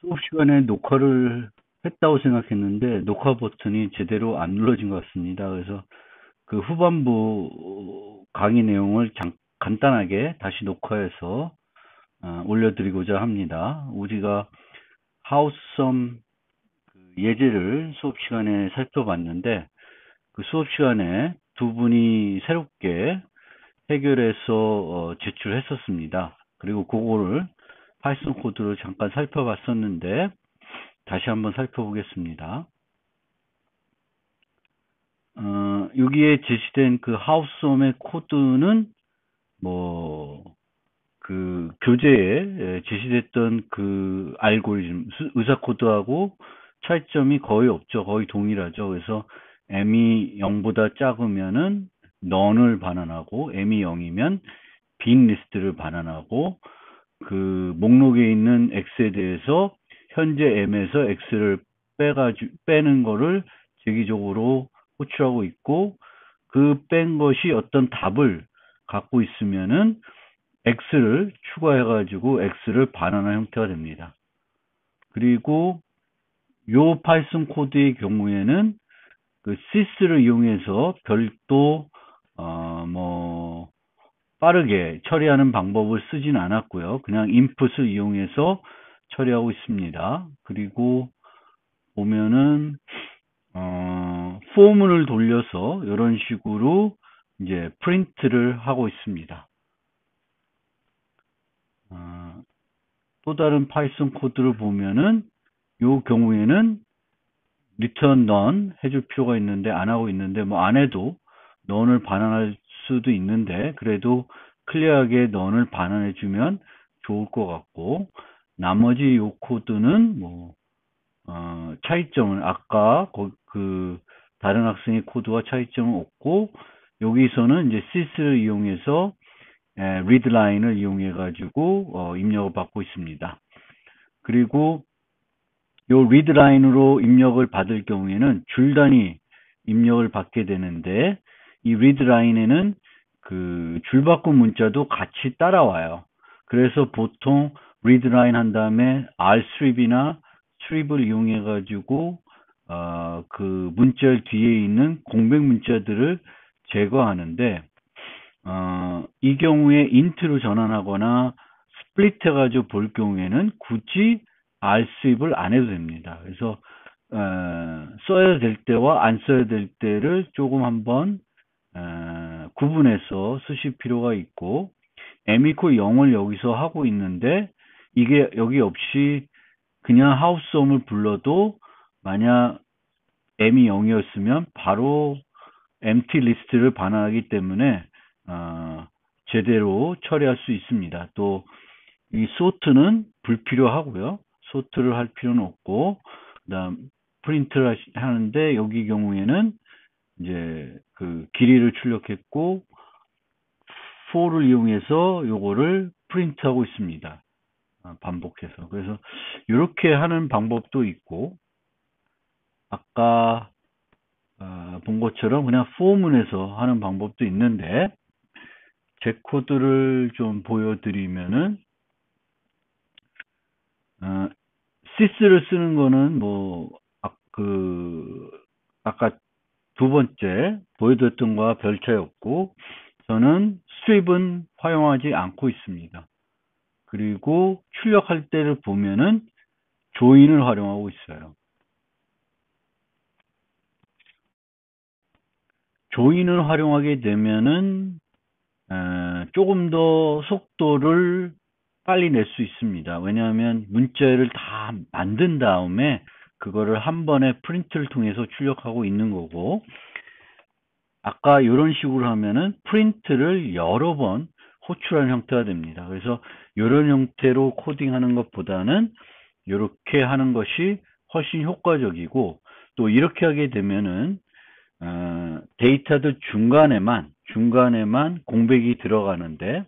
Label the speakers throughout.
Speaker 1: 수업 시간에 녹화를 했다고 생각했는데 녹화 버튼이 제대로 안 눌러진 것 같습니다. 그래서 그 후반부 강의 내용을 간단하게 다시 녹화해서 올려드리고자 합니다. 우리가 하우썸 예제를 수업 시간에 살펴봤는데 그 수업 시간에 두 분이 새롭게 해결해서 제출했었습니다. 그리고 그거를 파이썬 코드로 잠깐 살펴봤었는데 다시 한번 살펴보겠습니다. 여기에 제시된 그 하우스홈의 코드는 뭐 그 교재에 제시됐던 그 알고리즘 의사 코드하고 차이점이 거의 없죠. 거의 동일하죠. 그래서 m이 0보다 작으면은 none을 반환하고 m이 0이면 빈 리스트를 반환하고 그 목록에 있는 x에 대해서 현재 m에서 x를 빼는 거를 제기적으로 호출하고 있고 그 뺀 것이 어떤 답을 갖고 있으면은 x를 추가해가지고 x를 반환한 형태가 됩니다. 그리고 요 파이썬 코드의 경우에는 그 sys를 이용해서 별도 뭐 빠르게 처리하는 방법을 쓰진 않았고요. 그냥 input을 이용해서 처리하고 있습니다. 그리고 보면은 포문을 돌려서 이런 식으로 이제 프린트를 하고 있습니다. 또 다른 파이썬 코드를 보면은 이 경우에는 return none 해줄 필요가 있는데 안 하고 있는데 뭐 안 해도 none을 반환할 수도 있는데 그래도 클리어하게 none을 반환해 주면 좋을 것 같고 나머지 요 코드는 뭐 차이점은 아까 그 다른 학생의 코드와 차이점은 없고 여기서는 이제 sys를 이용해서 readline을 이용해 가지고 입력을 받고 있습니다. 그리고 요 readline으로 입력을 받을 경우에는 줄 단위 입력을 받게 되는데 이 readline에는 그 줄바꿈 문자도 같이 따라와요. 그래서 보통 readline 한 다음에 rstrip이나 strip을 이용해 가지고 그 문자 뒤에 있는 공백 문자들을 제거하는데 이 경우에 int로 전환하거나 스플릿 해가지고 볼 경우에는 굳이 rstrip을 안 해도 됩니다. 그래서 써야 될 때와 안 써야 될 때를 조금 한번 구분해서 쓰실 필요가 있고 m 이 0을 여기서 하고 있는데 이게 여기 없이 그냥 하우스홈을 불러도 만약 m이 0이었으면 바로 empty 리스트를 반환하기 때문에 제대로 처리할 수 있습니다. 또 이 sort는 불필요하고요. sort를 할 필요는 없고 그다음 프린트를 하는데 여기 경우에는 이제 그 길이를 출력했고 for를 이용해서 요거를 프린트하고 있습니다. 반복해서. 그래서 이렇게 하는 방법도 있고 아까 본 것처럼 그냥 포문에서 하는 방법도 있는데 제 코드를 좀 보여드리면은 sys를 쓰는 거는 뭐 아까 두 번째 보여드렸던 거와 별 차이 없고 저는 strip은 활용하지 않고 있습니다. 그리고 출력할 때를 보면은 join을 활용하고 있어요. join을 활용하게 되면은 조금 더 속도를 빨리 낼 수 있습니다. 왜냐하면 문자를 다 만든 다음에 그거를 한 번에 프린트를 통해서 출력하고 있는 거고 아까 이런 식으로 하면은 프린트를 여러 번 호출하는 형태가 됩니다. 그래서 이런 형태로 코딩하는 것보다는 이렇게 하는 것이 훨씬 효과적이고 또 이렇게 하게 되면은 데이터도 중간에만 공백이 들어가는데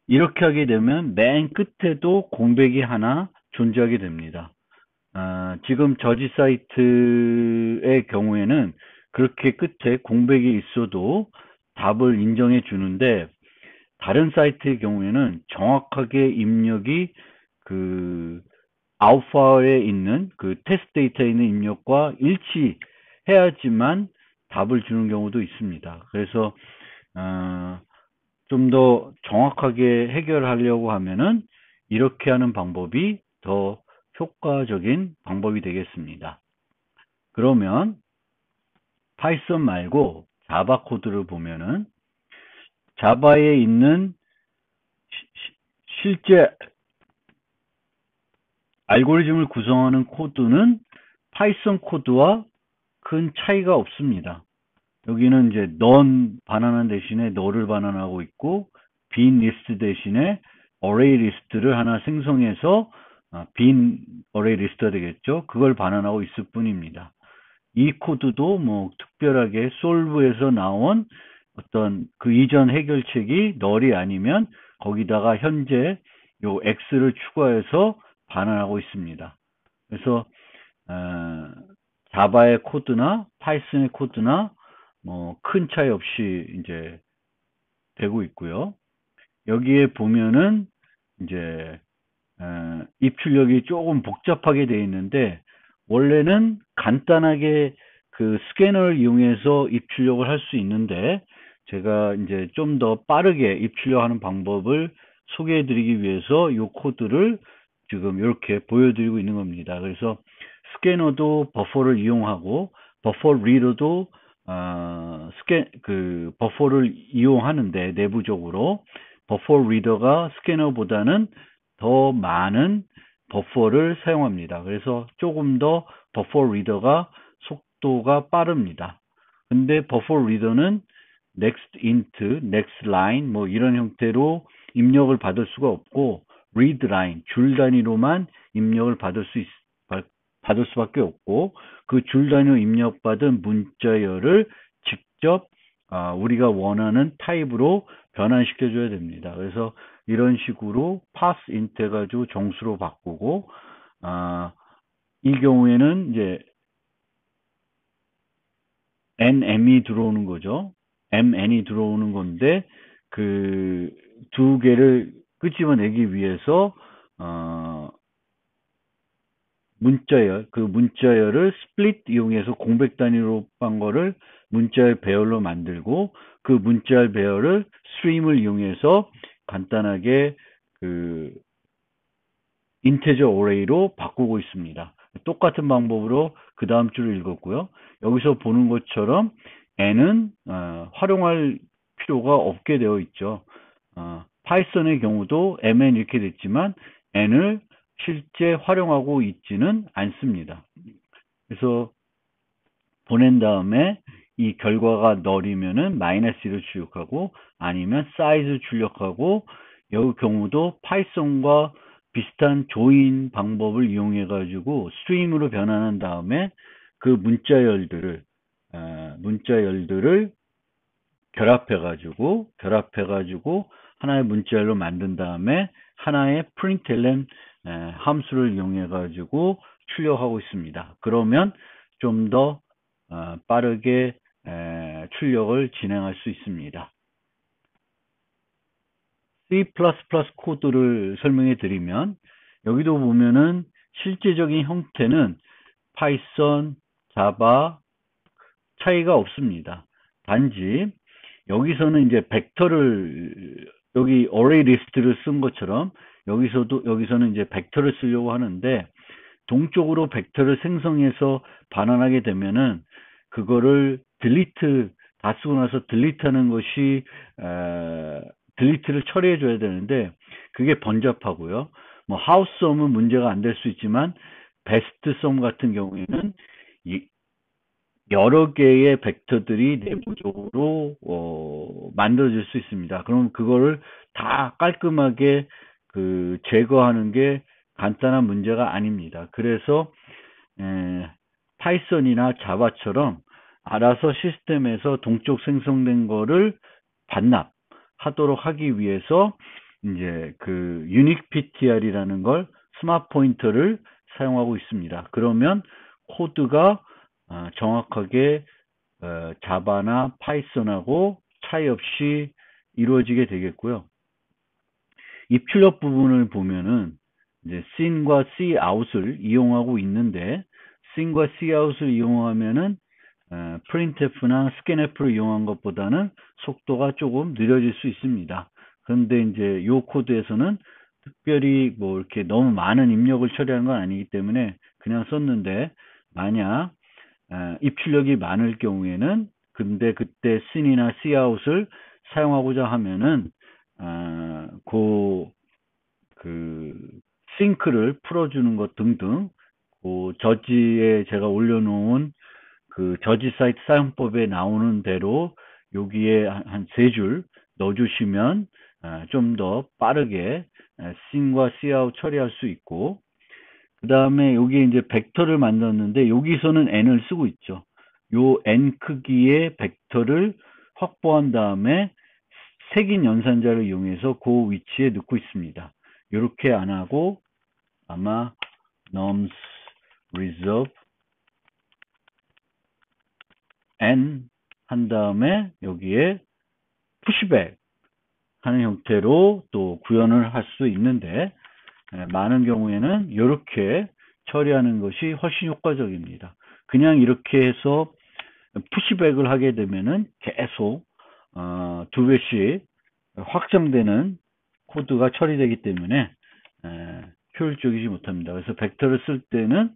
Speaker 1: 이렇게 하게 되면 맨 끝에도 공백이 하나 존재하게 됩니다. 지금 저지 사이트의 경우에는 그렇게 끝에 공백이 있어도 답을 인정해 주는데 다른 사이트의 경우에는 정확하게 입력이 그 알파에 있는 그 테스트 데이터에 있는 입력과 일치해야지만 답을 주는 경우도 있습니다. 그래서 좀 더 정확하게 해결하려고 하면은 이렇게 하는 방법이 더 효과적인 방법이 되겠습니다. 그러면 파이썬 말고 자바 코드를 보면은 자바에 있는 실제 알고리즘을 구성하는 코드는 파이썬 코드와 큰 차이가 없습니다. 여기는 이제 넌 반환한 대신에 너를 반환하고 있고, 빈 리스트 대신에 어레이 리스트를 하나 생성해서 빈 어레이 리스트가 되겠죠. 그걸 반환하고 있을 뿐입니다. 이 코드도 뭐 특별하게 솔브에서 나온 어떤 그 이전 해결책이 널이 아니면 거기다가 현재 요 x를 추가해서 반환하고 있습니다. 그래서 자바의 코드나 파이썬의 코드나 뭐 큰 차이 없이 이제 되고 있고요. 여기에 보면은 이제 입출력이 조금 복잡하게 되어 있는데, 원래는 간단하게 그 스캐너를 이용해서 입출력을 할 수 있는데, 제가 이제 좀 더 빠르게 입출력하는 방법을 소개해 드리기 위해서 이 코드를 지금 이렇게 보여드리고 있는 겁니다. 그래서 스캐너도 버퍼를 이용하고, 버퍼 리더도 버퍼를 이용하는데, 내부적으로 버퍼 리더가 스캐너보다는 더 많은 버퍼를 사용합니다. 그래서 조금 더 버퍼 리더가 속도가 빠릅니다. 근데 버퍼 리더는 next int, next line 뭐 이런 형태로 입력을 받을 수가 없고, read line 줄 단위로만 입력을 받을 수밖에 없고, 그 줄 단위로 입력받은 문자열을 직접 우리가 원하는 타입으로 변환시켜 줘야 됩니다. 그래서 이런 식으로 pass int 해가지고 정수로 바꾸고, 이 경우에는 이제 nm이 들어오는 거죠. mn이 들어오는 건데, 그 두 개를 끄집어내기 위해서 그 문자열을 스플릿 이용해서 공백 단위로 한 거를 문자열 배열로 만들고, 그 문자열 배열을 스트림을 이용해서 간단하게 그 인테저 어레이로 바꾸고 있습니다. 똑같은 방법으로 그 다음 줄을 읽었고요. 여기서 보는 것처럼 n은 활용할 필요가 없게 되어 있죠. 파이썬의 경우도 mn 이렇게 됐지만 n을 실제 활용하고 있지는 않습니다. 그래서 보낸 다음에 이 결과가 널이면은 마이너스1을 출력하고, 아니면 사이즈 출력하고, 이 경우도 파이썬과 비슷한 조인 방법을 이용해 가지고 스트림으로 변환한 다음에 그 문자열들을 결합해 가지고 하나의 문자열로 만든 다음에 하나의 println 함수를 이용해 가지고 출력하고 있습니다. 그러면 좀 더 빠르게 출력을 진행할 수 있습니다. C++ 코드를 설명해 드리면, 여기도 보면은 실제적인 형태는 파이썬, 자바 차이가 없습니다. 단지 여기서는 이제 여기 어레이 리스트를 쓴 것처럼 여기서는 이제 벡터를 쓰려고 하는데, 동쪽으로 벡터를 생성해서 반환하게 되면은 그거를 다 쓰고 나서 딜리트하는 것이 딜리트를 처리해 줘야 되는데, 그게 번잡하고요. 뭐 하우스썸은 문제가 안 될 수 있지만 베스트썸 같은 경우에는 여러 개의 벡터들이 내부적으로 만들어질 수 있습니다. 그럼 그거를 다 깔끔하게 제거하는 게 간단한 문제가 아닙니다. 그래서 파이썬이나 자바처럼 알아서 시스템에서 동적 생성된 거를 반납하도록 하기 위해서 이제 그 유닉 ptr이라는 걸 스마트 포인터를 사용하고 있습니다. 그러면 코드가 정확하게 자바나 파이썬하고 차이 없이 이루어지게 되겠고요. 입출력 부분을 보면은 이제 sin과 cout을 이용하고 있는데 sin과 cout을 이용하면은 printf나 scanf를 이용한 것보다는 속도가 조금 느려질 수 있습니다. 그런데 이제 이 코드에서는 특별히 뭐 이렇게 너무 많은 입력을 처리하는 건 아니기 때문에 그냥 썼는데, 만약 입출력이 많을 경우에는, 근데 그때 sin이나 cout을 사용하고자 하면은 그 싱크를 풀어주는 것 등등, 그 저지에 제가 올려놓은 그 저지 사이트 사용법에 나오는 대로 여기에 한 세 줄 넣어주시면 좀 더 빠르게 싱과 cout 처리할 수 있고, 그 다음에 여기 이제 벡터를 만들었는데 여기서는 n을 쓰고 있죠. 요 n 크기의 벡터를 확보한 다음에 색인 연산자를 이용해서 그 위치에 넣고 있습니다. 이렇게 안 하고 아마 nums reserve n 한 다음에 여기에 푸시백 하는 형태로 또 구현을 할 수 있는데, 많은 경우에는 이렇게 처리하는 것이 훨씬 효과적입니다. 그냥 이렇게 해서 푸시백을 하게 되면은 계속 두 배씩 확장되는 코드가 처리되기 때문에 효율적이지 못합니다. 그래서 벡터를 쓸 때는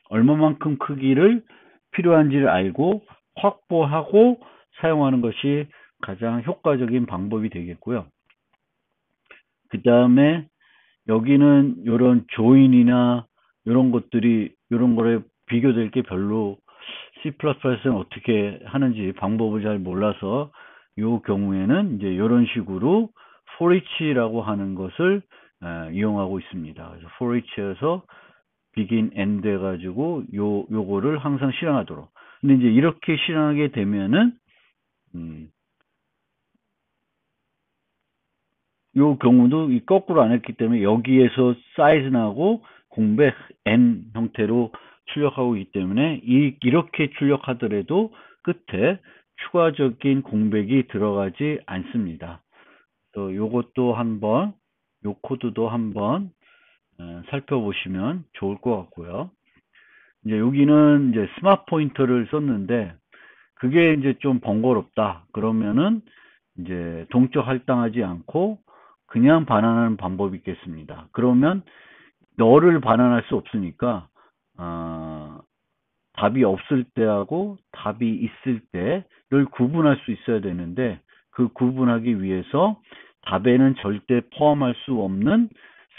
Speaker 1: 얼마만큼 크기를 필요한지를 알고 확보하고 사용하는 것이 가장 효과적인 방법이 되겠고요. 그 다음에 여기는 이런 조인이나 이런 것들이, 이런 거에 비교될 게 별로 C++는 어떻게 하는지 방법을 잘 몰라서 이 경우에는 이제 이런 식으로 for each라고 하는 것을 이용하고 있습니다. 그래서 for each에서 begin end 해가지고 요거를 항상 실행하도록. 근데 이제 이렇게 실행하게 되면은 요 경우도 이 거꾸로 안 했기 때문에 여기에서 사이즈 나고 공백 n 형태로 출력하고 있기 때문에 이렇게 출력하더라도 끝에 추가적인 공백이 들어가지 않습니다. 또 요것도 한번, 요 코드도 한번 살펴보시면 좋을 것 같고요. 이제 여기는 이제 스마트 포인터를 썼는데 그게 이제 좀 번거롭다 그러면은 이제 동적 할당하지 않고 그냥 반환하는 방법이 있겠습니다. 그러면 너를 반환할 수 없으니까 답이 없을 때하고 답이 있을 때를 구분할 수 있어야 되는데, 그 구분하기 위해서 답에는 절대 포함할 수 없는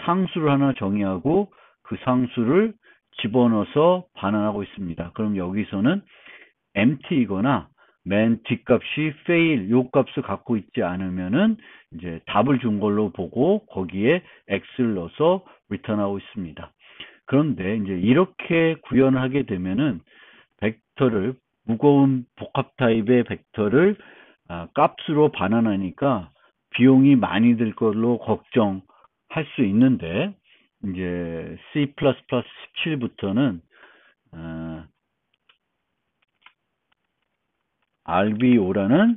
Speaker 1: 상수를 하나 정의하고 그 상수를 집어넣어서 반환하고 있습니다. 그럼 여기서는 empty이거나 맨 뒷값이 fail 요 값을 갖고 있지 않으면은 이제 답을 준 걸로 보고 거기에 x를 넣어서 return하고 있습니다. 그런데 이제 이렇게 구현을 하게 되면은 벡터를, 무거운 복합 타입의 벡터를 값으로 반환하니까 비용이 많이 들 걸로 걱정할 수 있는데, 이제 C++ 17부터는 RBO라는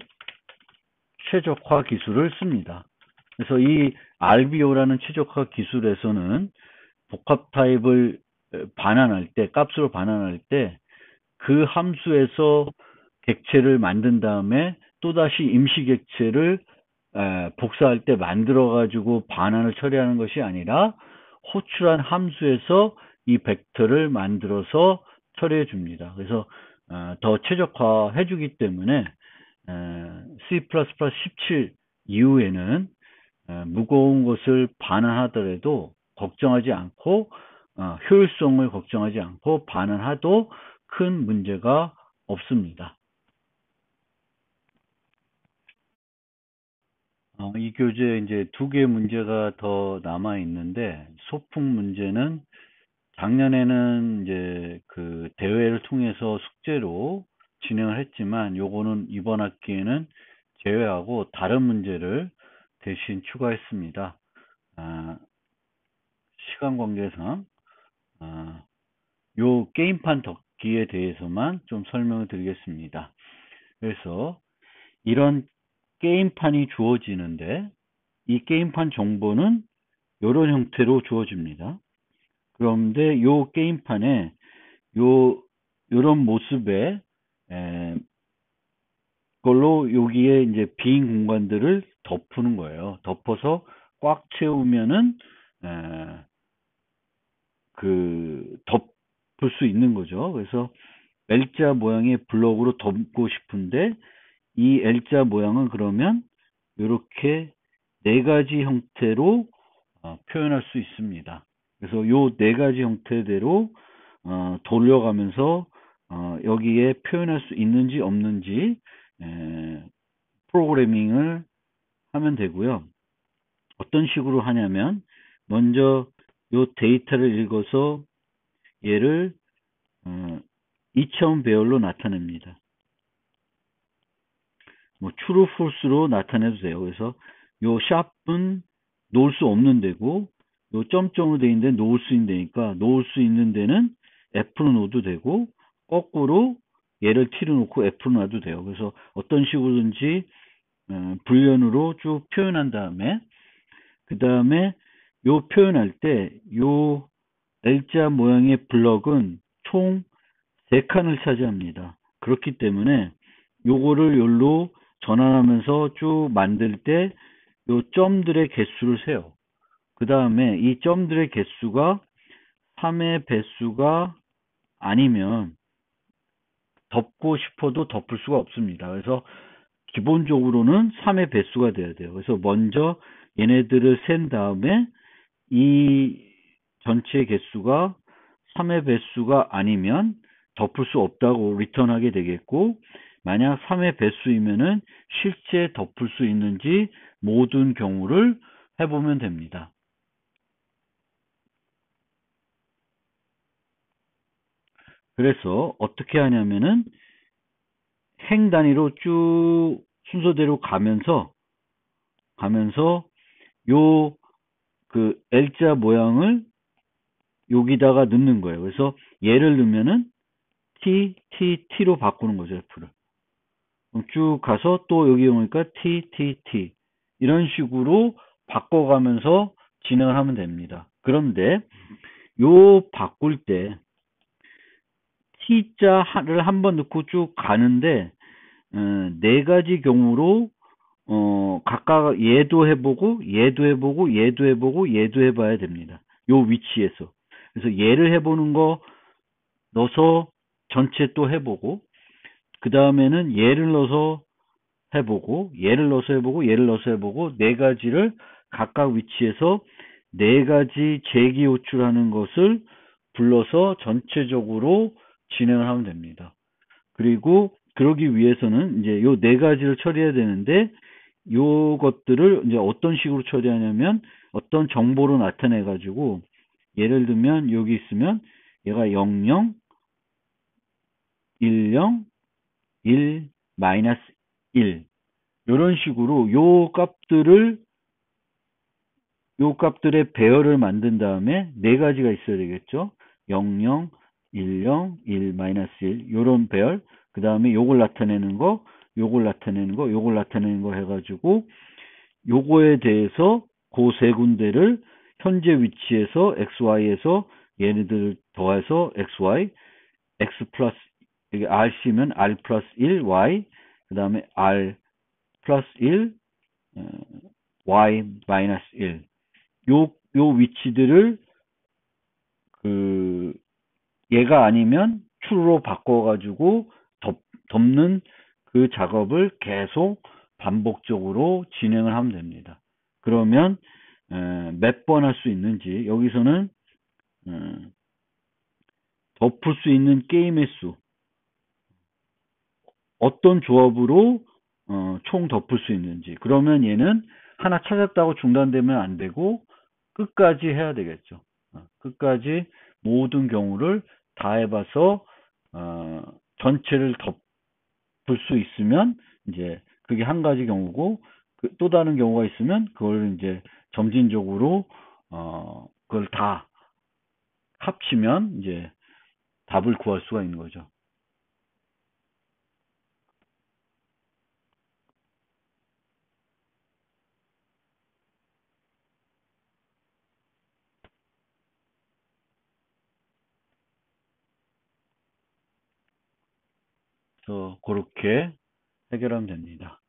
Speaker 1: 최적화 기술을 씁니다. 그래서 이 RBO라는 최적화 기술에서는 복합 타입을 반환할 때, 값으로 반환할 때 그 함수에서 객체를 만든 다음에 또다시 임시 객체를 복사할 때 만들어 가지고 반환을 처리하는 것이 아니라 호출한 함수에서 이 벡터를 만들어서 처리해 줍니다. 그래서 더 최적화해 주기 때문에 C++ 17 이후에는 무거운 것을 반환하더라도 걱정하지 않고 효율성을 걱정하지 않고 반환해도 큰 문제가 없습니다. 이 교재에 이제 두 개 문제가 더 남아 있는데, 소풍 문제는 작년에는 이제 그 대회를 통해서 숙제로 진행을 했지만 요거는 이번 학기에는 제외하고 다른 문제를 대신 추가했습니다. 시간 관계상 요 게임판 덮기에 대해서만 좀 설명을 드리겠습니다. 그래서 이런 게임판이 주어지는데 이 게임판 정보는 이런 형태로 주어집니다. 그런데 요 게임판에 요런 모습의 걸로 여기에 이제 빈 공간들을 덮는 거예요. 덮어서 꽉 채우면은 덮을 수 있는 거죠. 그래서 L자 모양의 블럭으로 덮고 싶은데 이 L자 모양은 그러면 이렇게 네 가지 형태로 표현할 수 있습니다. 그래서 요 네 가지 형태대로 돌려가면서 여기에 표현할 수 있는지 없는지 프로그래밍을 하면 되고요. 어떤 식으로 하냐면 먼저 요 데이터를 읽어서 얘를 2차원 배열로 나타냅니다. 뭐 true, false로 나타내도 돼요. 그래서 요 샵은 놓을 수 없는 데고 요 점점으로 되어 있는 데 놓을 수 있는 데니까 놓을 수 있는 데는 F로 놓어도 되고 거꾸로 얘를 T로 놓고 F로 놔도 돼요. 그래서 어떤 식으로든지 불연으로 쭉 표현한 다음에 그 다음에 요 표현할 때 요 L자 모양의 블럭은 총 3칸을 차지합니다. 그렇기 때문에 요거를 요로 전환하면서 쭉 만들 때 요 점들의 개수를 세요. 그 다음에 이 점들의 개수가 3의 배수가 아니면 덮고 싶어도 덮을 수가 없습니다. 그래서 기본적으로는 3의 배수가 돼야 돼요. 그래서 먼저 얘네들을 센 다음에 이 전체 개수가 3의 배수가 아니면 덮을 수 없다고 리턴하게 되겠고, 만약 3의 배수이면은 실제 덮을 수 있는지 모든 경우를 해보면 됩니다. 그래서 어떻게 하냐면은 행 단위로 쭉 순서대로 가면서 요 L자 모양을 여기다가 넣는 거예요. 그래서 얘를 넣으면은 T로 바꾸는 거죠, F를. 쭉 가서 또 여기 오니까 T. 이런 식으로 바꿔가면서 진행을 하면 됩니다. 그런데 요 바꿀 때 T자를 한번 넣고 쭉 가는데 네 가지 경우로 각각 얘도 해보고 얘도 해봐야 됩니다. 요 위치에서. 그래서 얘를 해보는 거 넣어서 전체 또 해보고 그 다음에는 얘를 넣어서 해보고 얘를 넣어서 해보고 네 가지를 각각 위치에서 네 가지 재기 호출하는 것을 불러서 전체적으로 진행을 하면 됩니다. 그리고 그러기 위해서는 이제 요 네 가지를 처리해야 되는데 요것들을 이제 어떤 식으로 처리하냐면 어떤 정보로 나타내 가지고 예를 들면 여기 있으면 얘가 00 10 1 마이너스 1 이런 식으로 요 값들의 배열을 만든 다음에 네 가지가 있어야 되겠죠. 00 10 1 마이너스 1 요런 배열 그 다음에 요걸 나타내는 거 요걸 나타내는 거 해가지고 요거에 대해서 그 세 군데를 현재 위치에서 XY에서 얘네들 더해서 XY X 플러스 여기 RC면 R 플러스 1 Y 그 다음에 R 플러스 1 Y 마이너스 1 요 위치들을 얘가 아니면 true로 바꿔가지고 덮는 그 작업을 계속 반복적으로 진행을 하면 됩니다. 그러면 몇 번 할 수 있는지 여기서는 덮을 수 있는 게임의 수 어떤 조합으로 총 덮을 수 있는지 그러면 얘는 하나 찾았다고 중단되면 안 되고 끝까지 해야 되겠죠. 끝까지 모든 경우를 다 해봐서 전체를 덮을 수 있으면 이제 그게 한 가지 경우고 또 다른 경우가 있으면 그걸 이제 점진적으로 그걸 다 합치면 이제 답을 구할 수가 있는 거죠. 그래서 그렇게 해결하면 됩니다.